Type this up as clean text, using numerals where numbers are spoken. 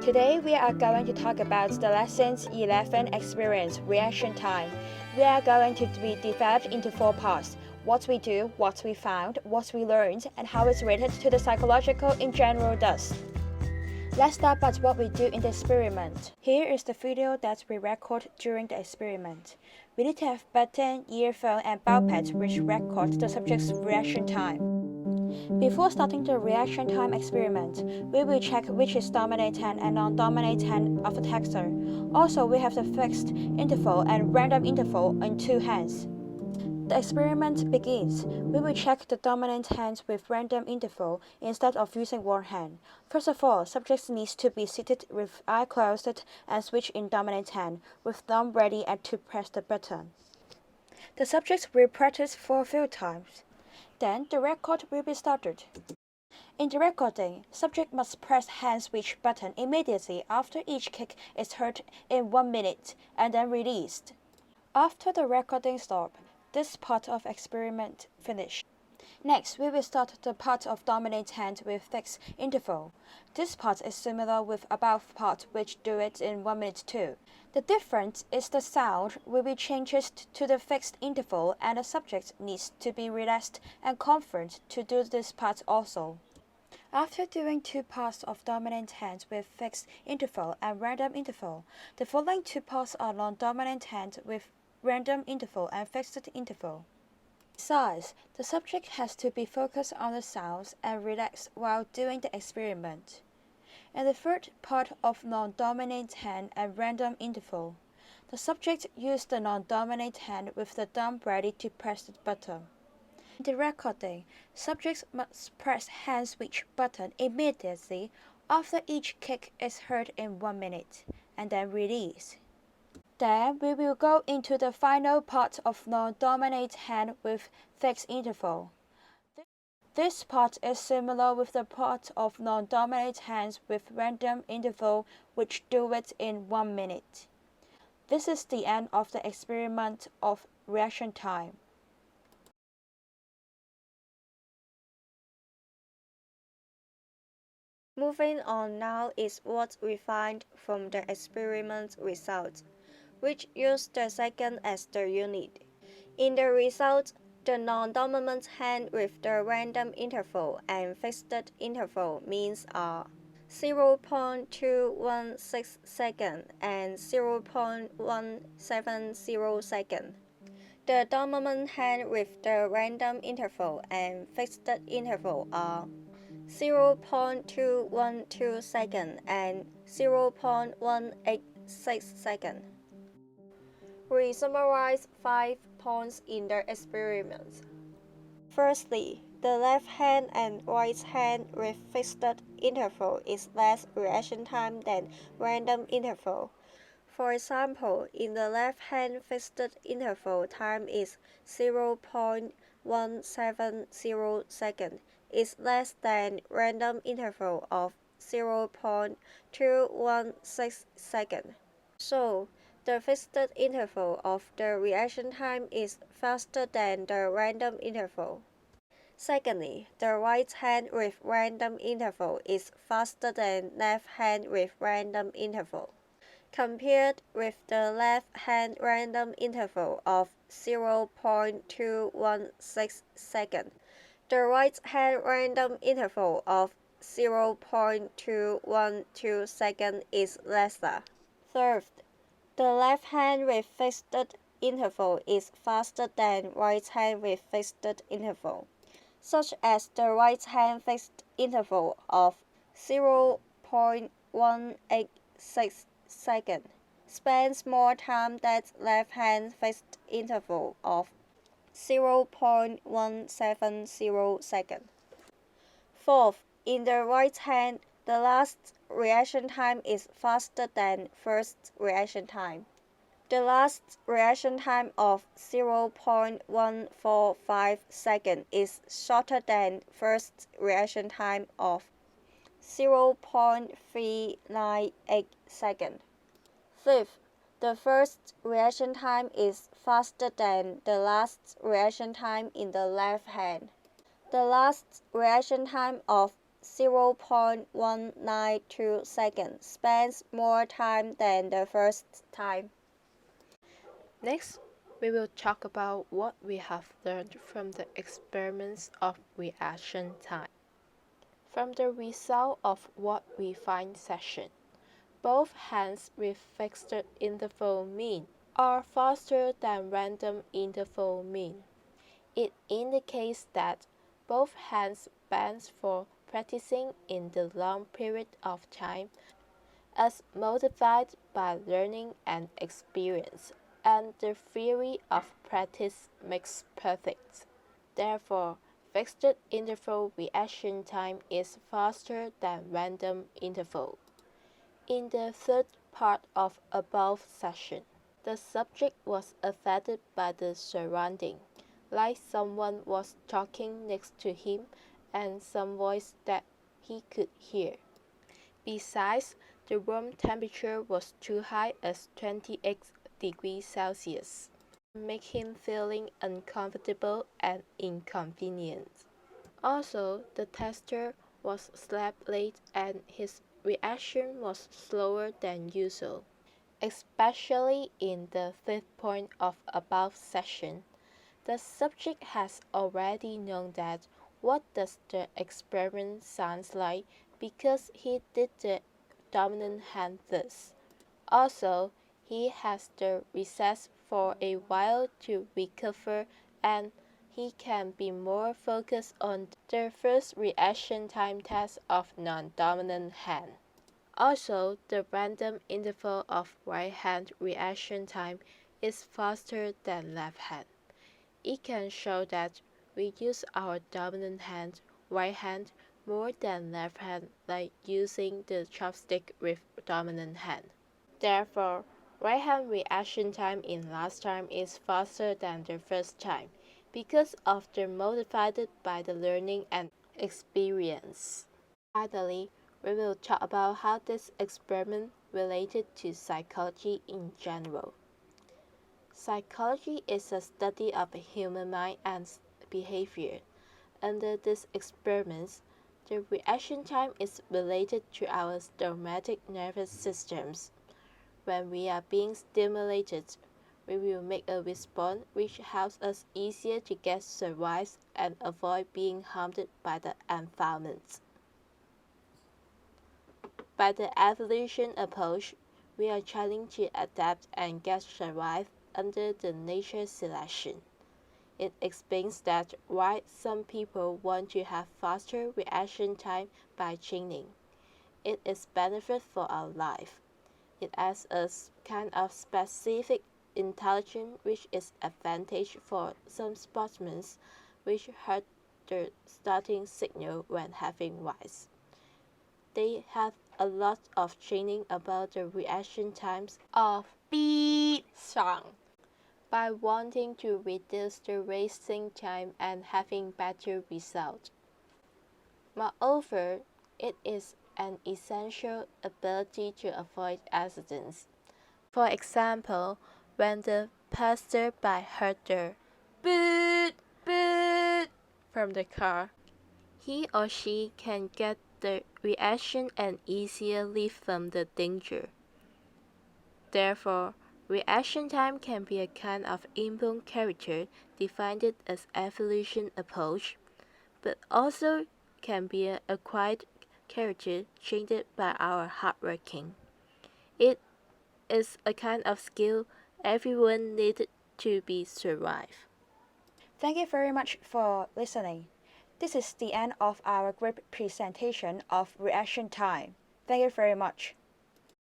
Today we are going to talk about the Lessons 11 experience reaction time. We are going to be divided into 4 parts: what we do, what we found, what we learned, and how it's related to the psychological in general does. Let's start with what we do in the experiment. Here is the video that we record during the experiment. We need to have button, earphone, and biopac which record the subject's reaction time. Before starting the reaction time experiment, we will check which is dominant hand and non-dominant hand of the texter. Also, we have the fixed interval and random interval in 2 hands. The experiment begins. We will check the dominant hands with random interval instead of using one hand. First of all, subjects need to be seated with eye closed and switch in dominant hand, with thumb ready and to press the button. The subjects will practice for a few times. Then the record will be started. In the recording, subject must press hand switch button immediately after each kick is heard in 1 minute and then released. After the recording stop, this part of experiment finished. Next, we will start the part of dominant hand with fixed interval. This part is similar with above part which do it in 1 minute too. The difference is the sound will be changed to the fixed interval and the subject needs to be relaxed and confident to do this part also. After doing 2 parts of dominant hand with fixed interval and random interval, the following 2 parts are non-dominant hand with random interval and fixed interval. Besides, the subject has to be focused on the sounds and relax while doing the experiment. In the third part of non-dominant hand and random interval, the subject used the non-dominant hand with the thumb ready to press the button. In the recording, subjects must press hand switch button immediately after each kick is heard in 1 minute, and then release. Then we will go into the final part of non-dominant hand with fixed interval. This part is similar with the part of non-dominant hands with random interval which do it in 1 minute. This is the end of the experiment of reaction time. Moving on now is what we find from the experiment results, which use the second as the unit. In the result, the non-dominant hand with the random interval and fixed interval means are 0.216 second and 0.170 second. The dominant hand with the random interval and fixed interval are 0.212 second and 0.186 second. We summarize 5 points in the experiment. Firstly, the left hand and right hand with fixed interval is less reaction time than random interval. For example, in the left hand fixed interval time is 0.170 second is less than random interval of 0.216 second. So, the fixed interval of the reaction time is faster than the random interval. Secondly, the right hand with random interval is faster than left hand with random interval. Compared with the left hand random interval of 0.216 second, the right hand random interval of 0.212 second is lesser. Third, the left hand with fixed interval is faster than right hand with fixed interval, such as the right hand fixed interval of 0.186 second spends more time than left hand fixed interval of 0.170 second. Fourth, in the right hand, the last reaction time is faster than first reaction time. The last reaction time of 0.145 second is shorter than first reaction time of 0.398 second. Fifth, the first reaction time is faster than the last reaction time in the left hand. The last reaction time of 0.192 seconds, spends more time than the first time. Next, we will talk about what we have learned from the experiments of reaction time. From the result of what we find session, both hands with fixed interval mean are faster than random interval mean. It indicates that both hands bend for practicing in the long period of time as motivated by learning and experience, and the theory of practice makes perfect. Therefore, fixed interval reaction time is faster than random interval. In the third part of above session, the subject was affected by the surrounding, like someone was talking next to him and some voice that he could hear. Besides, the room temperature was too high as 28 degrees Celsius, make him feeling uncomfortable and inconvenient. Also, the tester was slept late and his reaction was slower than usual, especially in the fifth point of above session. The subject has already known that what does the experiment sounds like because he did the dominant hand thus. Also, he has the recess for a while to recover and he can be more focused on the first reaction time test of non-dominant hand. Also, the random interval of right hand reaction time is faster than left hand. It can show that we use our dominant hand, right hand, more than left hand, like using the chopstick with dominant hand. Therefore, right hand reaction time in last time is faster than the first time because of the motivated by the learning and experience. Finally, we will talk about how this experiment related to psychology in general. Psychology is a study of the human mind and behavior. Under these experiments, the reaction time is related to our autonomic nervous systems. When we are being stimulated, we will make a response which helps us easier to get survive and avoid being harmed by the environment. By the evolution approach, we are trying to adapt and get survive under the nature selection. It explains that why some people want to have faster reaction time by training. It is benefit for our life. It adds a kind of specific intelligence which is advantage for some sportsmen which heard the starting signal when having wise. They have a lot of training about the reaction times of beep song by wanting to reduce the racing time and having better results. Moreover, it is an essential ability to avoid accidents. For example, when the passerby heard the boot boot from the car, he or she can get the reaction and easier leave from the danger. Therefore, reaction time can be a kind of inborn character defined as evolution approach, but also can be an acquired character trained by our hard working. It is a kind of skill everyone needed to be survive. Thank you very much for listening. This is the end of our group presentation of reaction time. Thank you very much.